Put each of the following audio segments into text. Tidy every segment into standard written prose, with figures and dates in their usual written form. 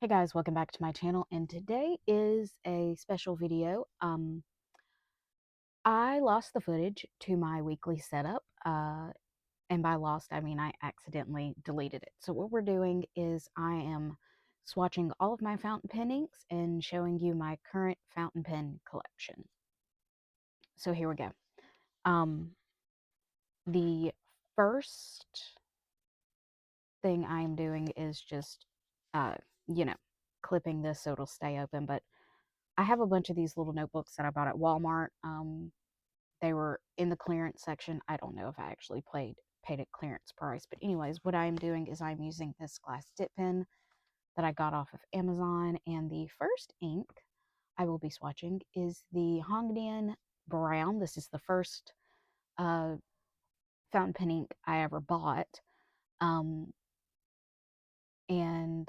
Hey guys, welcome back to my channel, and today is a special video. I lost the footage to my weekly setup, and by lost I mean I accidentally deleted it. So what we're doing is I am swatching all of my fountain pen inks and showing you my current fountain pen collection. So here we go. Um, the first thing I am doing is just, uh, you know, clipping this so it'll stay open, but I have a bunch of these little notebooks that I bought at Walmart. They were in the clearance section. I don't know if I actually paid at clearance price, but anyways, what I am doing is I'm using this glass dip pen that I got off of Amazon, and the first ink I will be swatching is the Hongdian Brown. This is the first uh, fountain pen ink I ever bought, um, and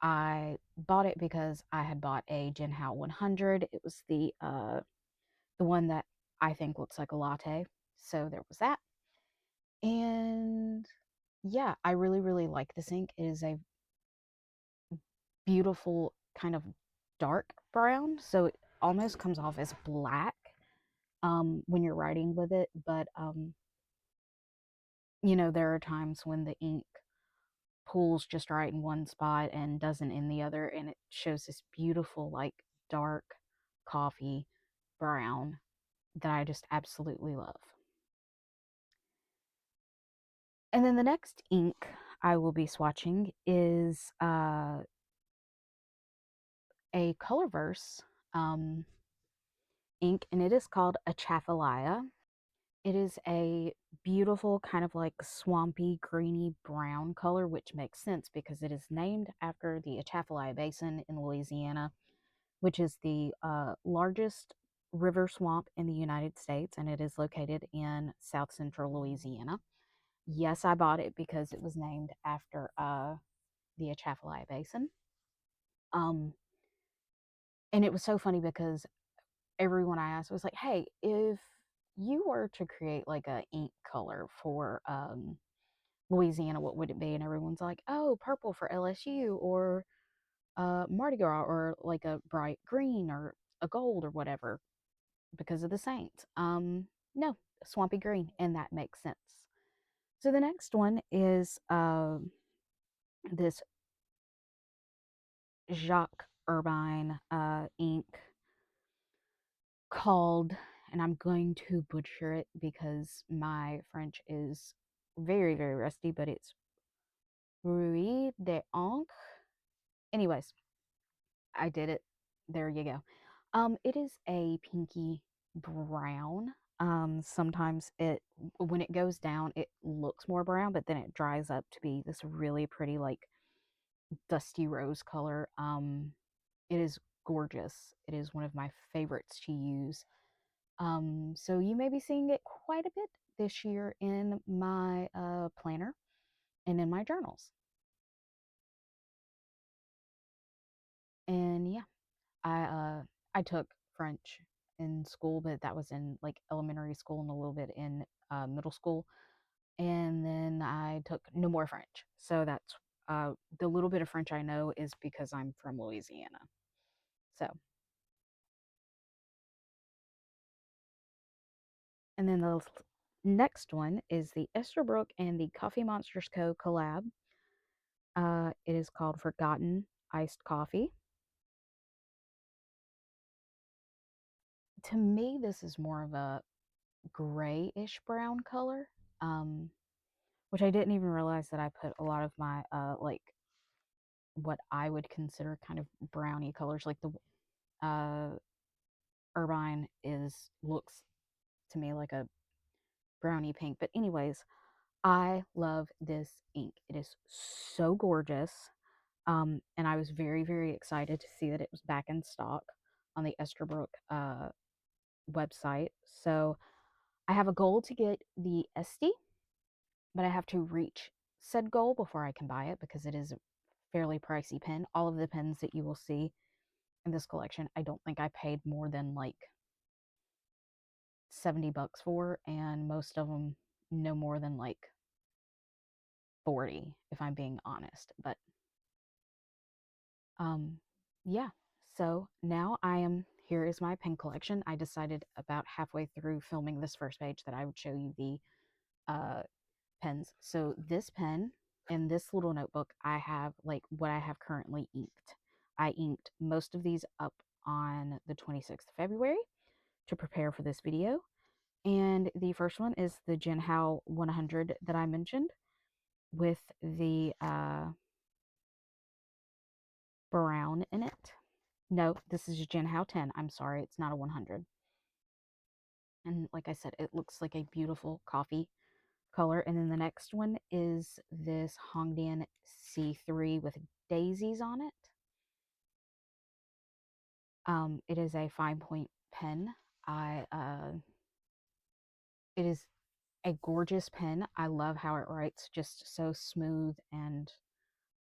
I bought it because I had bought a Jinhao 100. It was the one that I think looks like a latte. So there was that. And yeah, I really, really like this ink. It is a beautiful kind of dark brown. So it almost comes off as black when you're writing with it. But, there are times when the ink pulls just right in one spot and doesn't in the other. And it shows this beautiful, like, dark coffee brown that I just absolutely love. And then the next ink I will be swatching is a Colorverse um, ink, and it is called Atchafalaya. It is a beautiful, kind of like swampy, greeny brown color, which makes sense because it is named after the Atchafalaya Basin in Louisiana, which is the largest river swamp in the United States, and it is located in south central Louisiana. Yes, I bought it because it was named after the Atchafalaya Basin. Um, and it was so funny because everyone I asked was like, "Hey, if you were to create like a ink color for Louisiana, what would it be?" And everyone's like, "Oh, purple for LSU, or Mardi Gras, or like a bright green, or a gold, or whatever, because of the Saints." No, swampy green, and that makes sense. So the next one is this Jacques Urbine ink called, and I'm going to butcher it because my French is very, very rusty, but it's Rue de Ancre. Anyways, I did it. There you go. It is a pinky brown. Sometimes when it goes down, it looks more brown, but then it dries up to be this really pretty, like, dusty rose color. It is gorgeous. It is one of my favorites to use. So you may be seeing it quite a bit this year in my planner and in my journals. And yeah, I took French in school, but that was in like elementary school and a little bit in middle school. And then I took no more French. So that's the little bit of French I know is because I'm from Louisiana. So, and then the next one is the Esterbrook and the Coffee Monsters Co. collab. It is called Forgotten Iced Coffee. To me, this is more of a grayish brown color, um, which I didn't even realize that I put a lot of my like what I would consider kind of browny colors, like the uh, Irvine is looks to me like a browny pink. But anyways, I love this ink. It is so gorgeous. And I was very, very excited to see that it was back in stock on the Esterbrook website. So I have a goal to get the Esty, but I have to reach said goal before I can buy it because it is a fairly pricey pen. All of the pens that you will see in this collection, I don't think I paid more than like $70 for, and most of them no more than like 40, if I'm being honest. But Um, yeah, so now here is my pen collection. I decided about halfway through filming this first page that I would show you the uh, pens. So this pen and this little notebook, I have like what I have currently inked. I inked most of these up on the 26th of February to prepare for this video. And the first one is the Jinhao 100 that I mentioned with the brown in it. No, this is a Jinhao 10. I'm sorry, it's not a 100. And like I said, it looks like a beautiful coffee color. And then the next one is this Hongdian C3 with daisies on it. It is a fine point pen. It is a gorgeous pen. I love how it writes, just so smooth, and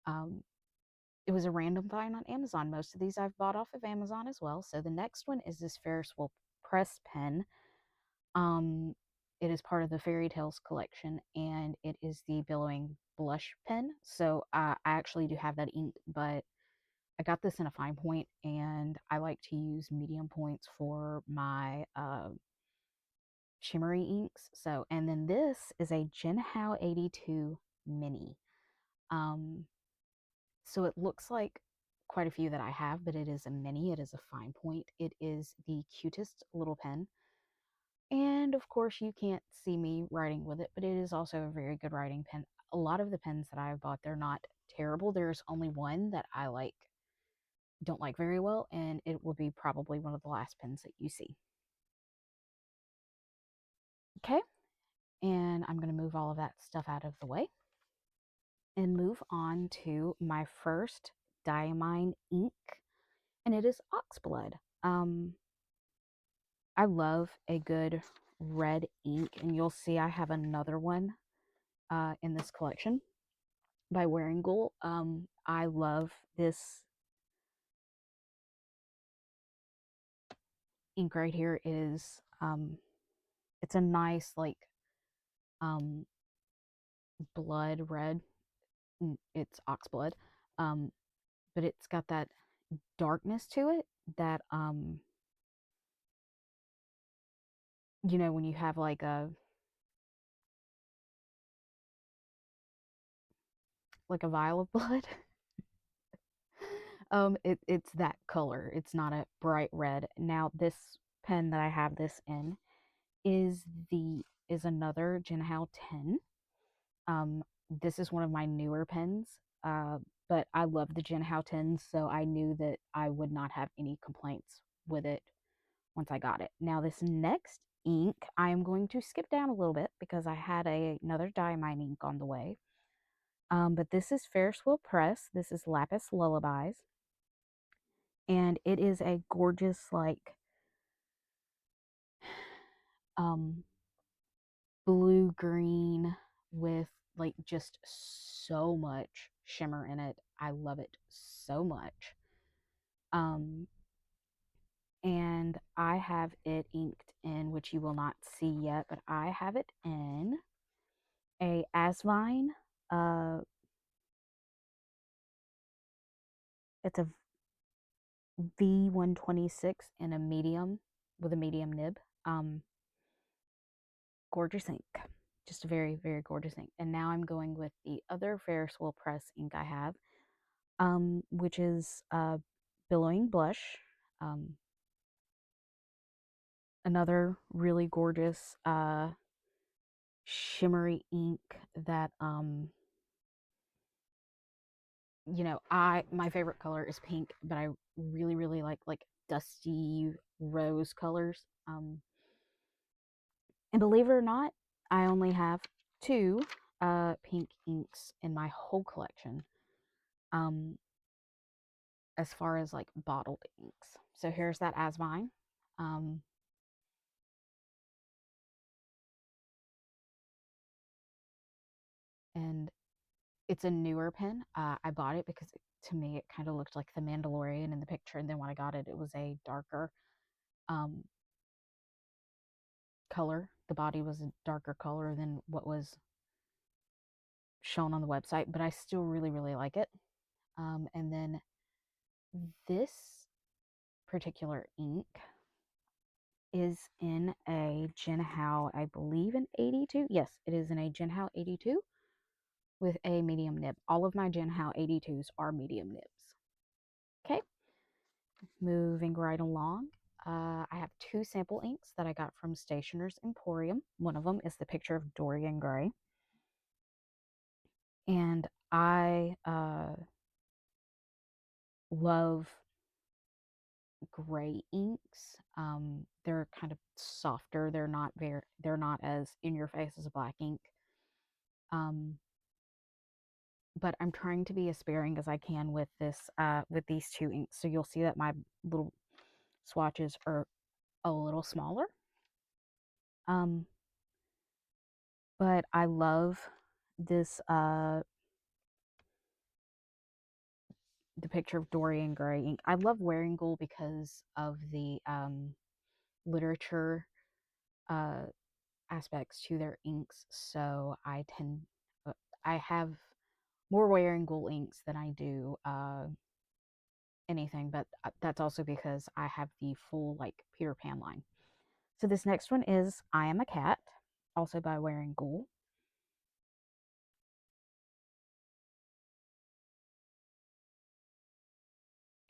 um, it was a random find on Amazon. Most of these I've bought off of Amazon as well. So the next one is this Ferris Wheel Press pen. Um, it is part of the Fairy Tales collection, and it is the Billowing Blush pen. So I actually do have that ink, but I got this in a fine point, and I like to use medium points for my shimmery inks. So, and then this is a Jinhao 82 Mini. Um, so it looks like quite a few that I have, but it is a mini. It is a fine point. It is the cutest little pen. And of course, you can't see me writing with it, but it is also a very good writing pen. A lot of the pens that I've bought, they're not terrible. There's only one that I don't like very well, and it will be probably one of the last pens that you see. Okay, and I'm going to move all of that stuff out of the way and move on to my first Diamine ink, and it is Oxblood. I love a good red ink, and you'll see I have another one in this collection by Wearingeul. I love this ink right here. It's a nice like um, blood red. It's oxblood, um, but it's got that darkness to it that when you have like a vial of blood. It's that color. It's not a bright red. Now this pen that I have this in is another Jinhao 10. Um, this is one of my newer pens, but I love the Jinhao 10s, so I knew that I would not have any complaints with it once I got it. Now this next ink, I am going to skip down a little bit because I had another Diamine ink on the way. But this is Ferris Wheel Press. This is Lapis Lullabies, and it is a gorgeous um blue green with like just so much shimmer in it. I love it so much. Um and I have it inked in, which you will not see yet, but I have it in a Asvine. uh it's a V126 in a medium with a medium nib. Gorgeous ink. Just a very, very gorgeous ink. And now I'm going with the other Ferris Wheel Press ink I have, which is Billowing Blush. Um, Another really gorgeous shimmery ink that I my favorite color is pink, but I really, really like dusty rose colors. And believe it or not, I only have two pink inks in my whole collection. Um, as far as like bottled inks. So here's that Asvine. Um, and it's a newer pen. I bought it because to me it kind of looked like the Mandalorian in the picture, and then when I got it, it was a darker um, color. The body was a darker color than what was shown on the website, but I still really, really like it. And then this particular ink is in a Jinhao, I believe an 82. Yes, it is in a Jinhao 82 with a medium nib. All of my Jinhao 82s are medium nibs. Okay, moving right along. I have two sample inks that I got from Stationer's Emporium. One of them is the picture of Dorian Gray. And I love gray inks. They're kind of softer. They're not as in your face as a black ink. Um, but I'm trying to be as sparing as I can with with these two inks. So you'll see that my little swatches are a little smaller. Um, but I love this the picture of Dorian Gray ink. I love Wearing because of the literature uh aspects to their inks. So I have more Wearing inks than I do anything, but that's also because I have the full like Peter Pan line. So this next one is I Am a Cat, also by Wearing.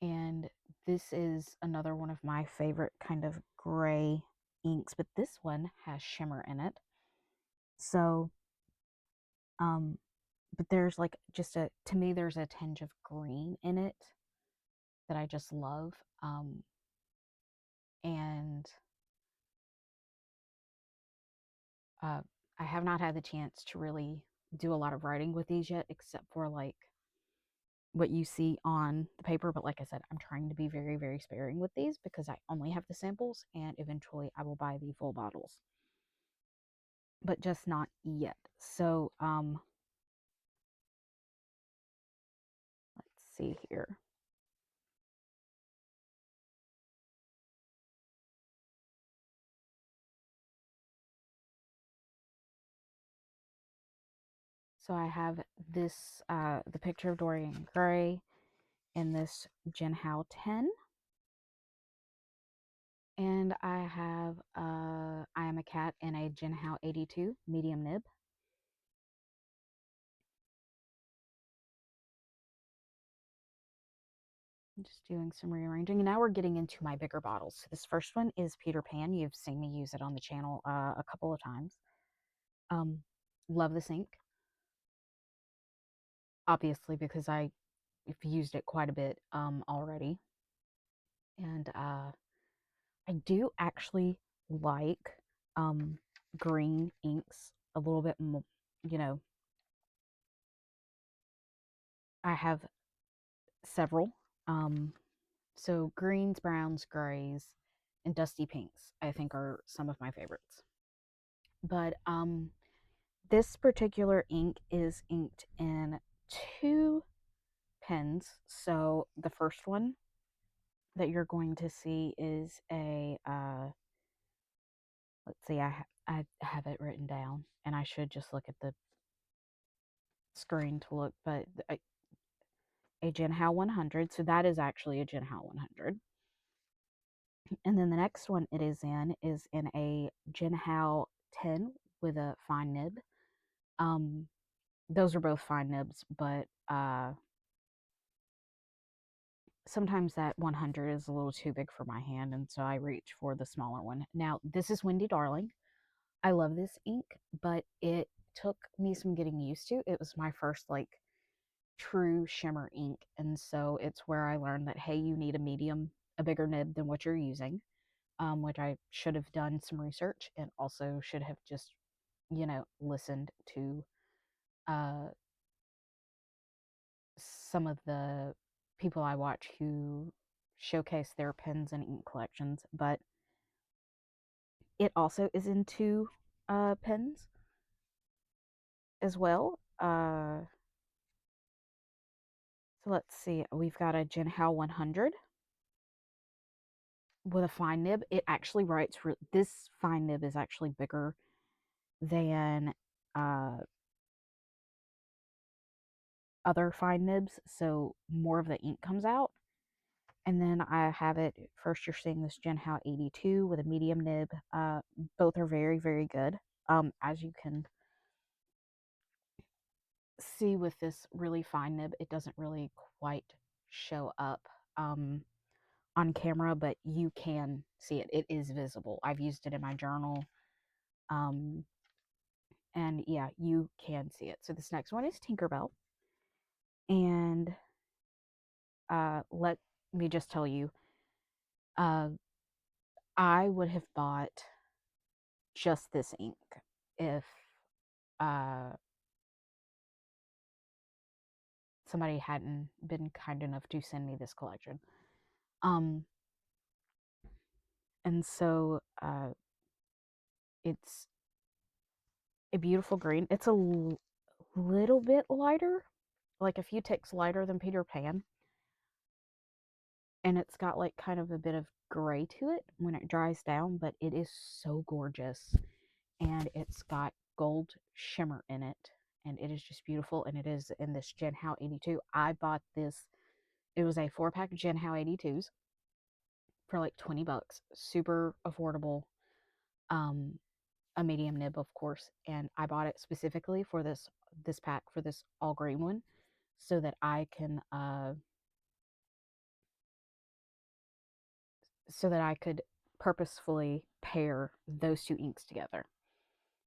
And this is another one of my favorite kind of gray inks, but this one has shimmer in it. So, um, but there's like just to me, there's a tinge of green in it that I just love. And uh, I have not had the chance to really do a lot of writing with these yet, except for like what you see on the paper. But like I said, I'm trying to be very, very sparing with these because I only have the samples and eventually I will buy the full bottles, but just not yet. So, let's see here. So I have this, the picture of Dorian Gray in this Jinhao 10. And I have I Am a Cat in a Jinhao 82 medium nib. I'm just doing some rearranging. And now we're getting into my bigger bottles. So this first one is Peter Pan. You've seen me use it on the channel a couple of times. Um, love this ink, obviously, because I've used it quite a bit already. And I do actually like green inks a little bit more. You know, I have several. Um, so greens, browns, grays, and dusty pinks, I think, are some of my favorites. But this particular ink is inked in two pens. So the first one that you're going to see is a let's see, I have it written down, and I should just look at the screen to look, but a Jinhao 100. So that is actually a Jinhao 100. And then the next one it is in a Jinhao 10 with a fine nib. Um, those are both fine nibs, but sometimes that 100 is a little too big for my hand, and so I reach for the smaller one. Now, this is Wendy Darling. I love this ink, but it took me some getting used to. It was my first like true shimmer ink, and so it's where I learned that hey, you need a bigger nib than what you're using, which I should have done some research and also should have just listened to uh, some of the people I watch who showcase their pens and ink collections, but it also is into pens as well. So let's see, we've got a Jinhao 100 with a fine nib. It actually writes, this fine nib is actually bigger than uh, other fine nibs, so more of the ink comes out. And then I have it first. You're seeing this Genhao 82 with a medium nib. Both are very, very good. As you can see with this really fine nib, it doesn't really quite show up on camera, but you can see it. It is visible. I've used it in my journal. Um, and yeah, you can see it. So this next one is Tinkerbell. And let me just tell you, uh, I would have bought just this ink if uh, somebody hadn't been kind enough to send me this collection. Um, and so it's a beautiful green. It's a little bit lighter, like a few ticks lighter than Peter Pan. And it's got like kind of a bit of gray to it when it dries down, but it is so gorgeous. And it's got gold shimmer in it. And it is just beautiful. And it is in this Genhao 82. I bought this, it was a 4-pack Genhao 82s for like 20 bucks. Super affordable. Um, a medium nib, of course, and I bought it specifically for this pack for this all green one, so that I can so that I could purposefully pair those two inks together.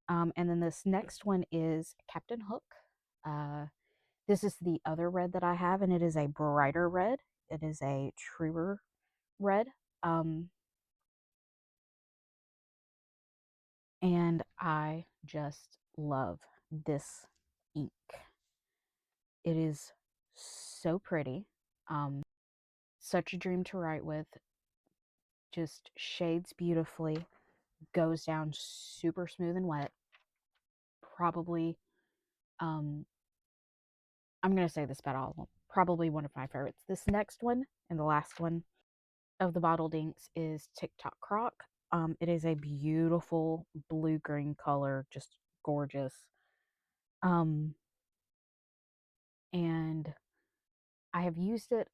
And then this next one is Captain Hook. This is the other red that I have, and it is a brighter red. It is a truer red. Um, and I just love this ink. It is so pretty. Such a dream to write with. Just shades beautifully. Goes down super smooth and wet. Probably, um, I'm going to say this about all of them. Probably one of my favorites. This next one and the last one of the bottled inks is TikTok Croc. It is a beautiful blue green color, just gorgeous. Um, and I have used it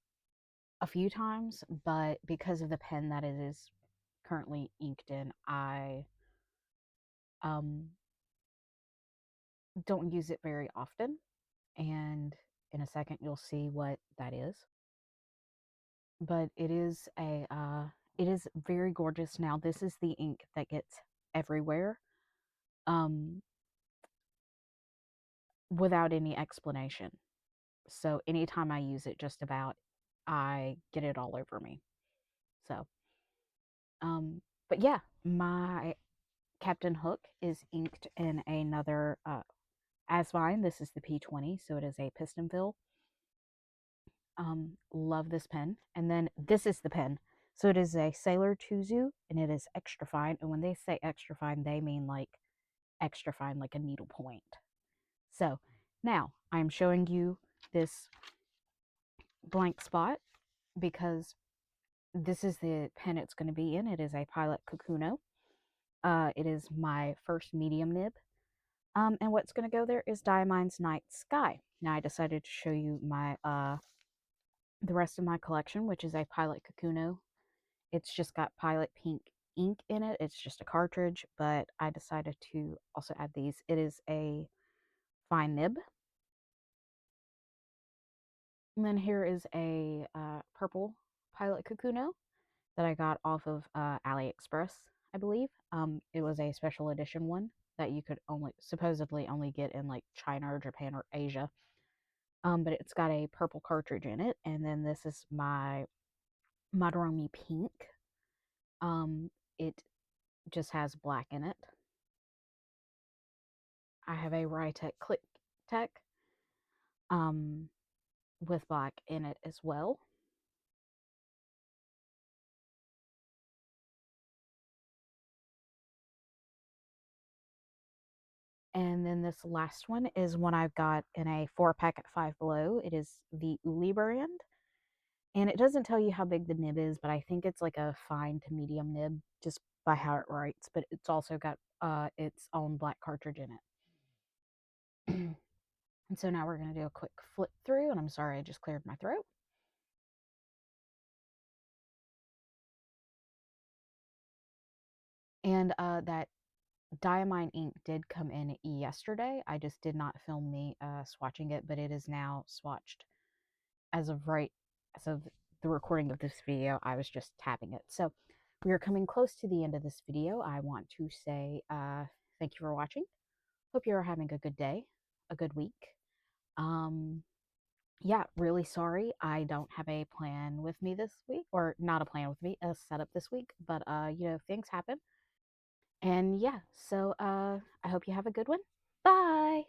a few times, but because of the pen that it is currently inked in, I um, don't use it very often. And in a second, you'll see what that is. But it is very gorgeous. Now, this is the ink that gets everywhere, um, without any explanation. So anytime I use it, just about, I get it all over me. So, but yeah, my Captain Hook is inked in another Asvine. This is the P20, so it is a piston fill. Love this pen. And then this is the pen. So it is a Sailor Tuzu, and it is extra fine. And when they say extra fine, they mean like extra fine, like a needle point. So now I'm showing you this blank spot because this is the pen it's going to be in. It is a Pilot Kakuno. It is my first medium nib. And what's going to go there is Diamine's Night Sky. Now I decided to show you my the rest of my collection, which is a Pilot Kakuno. It's just got Pilot Pink ink in it. It's just a cartridge, but I decided to also add these. It is a fine nib. And then here is a purple Pilot Kakuno that I got off of AliExpress, I believe. It was a special edition one that you could only supposedly only get in like China or Japan or Asia. But it's got a purple cartridge in it, and then this is my Madarome Pink. It just has black in it. I have a Rytech Click Tech um, with black in it as well. And then this last one is one I've got in a 4-pack at Five Below. It is the Uli brand. And it doesn't tell you how big the nib is, but I think it's like a fine to medium nib just by how it writes. But it's also got its own black cartridge in it. And so now we're going to do a quick flip through. And I'm sorry, I just cleared my throat. And that Diamine ink did come in yesterday. I just did not film me swatching it, but it is now swatched as of the recording of this video. I was just tapping it. So we are coming close to the end of this video. I want to say thank you for watching. Hope you're having a good day, a good week. Um, yeah, really sorry I don't have a plan with me this week, or not a plan with me, a setup this week, but things happen. And yeah, so I hope you have a good one. Bye.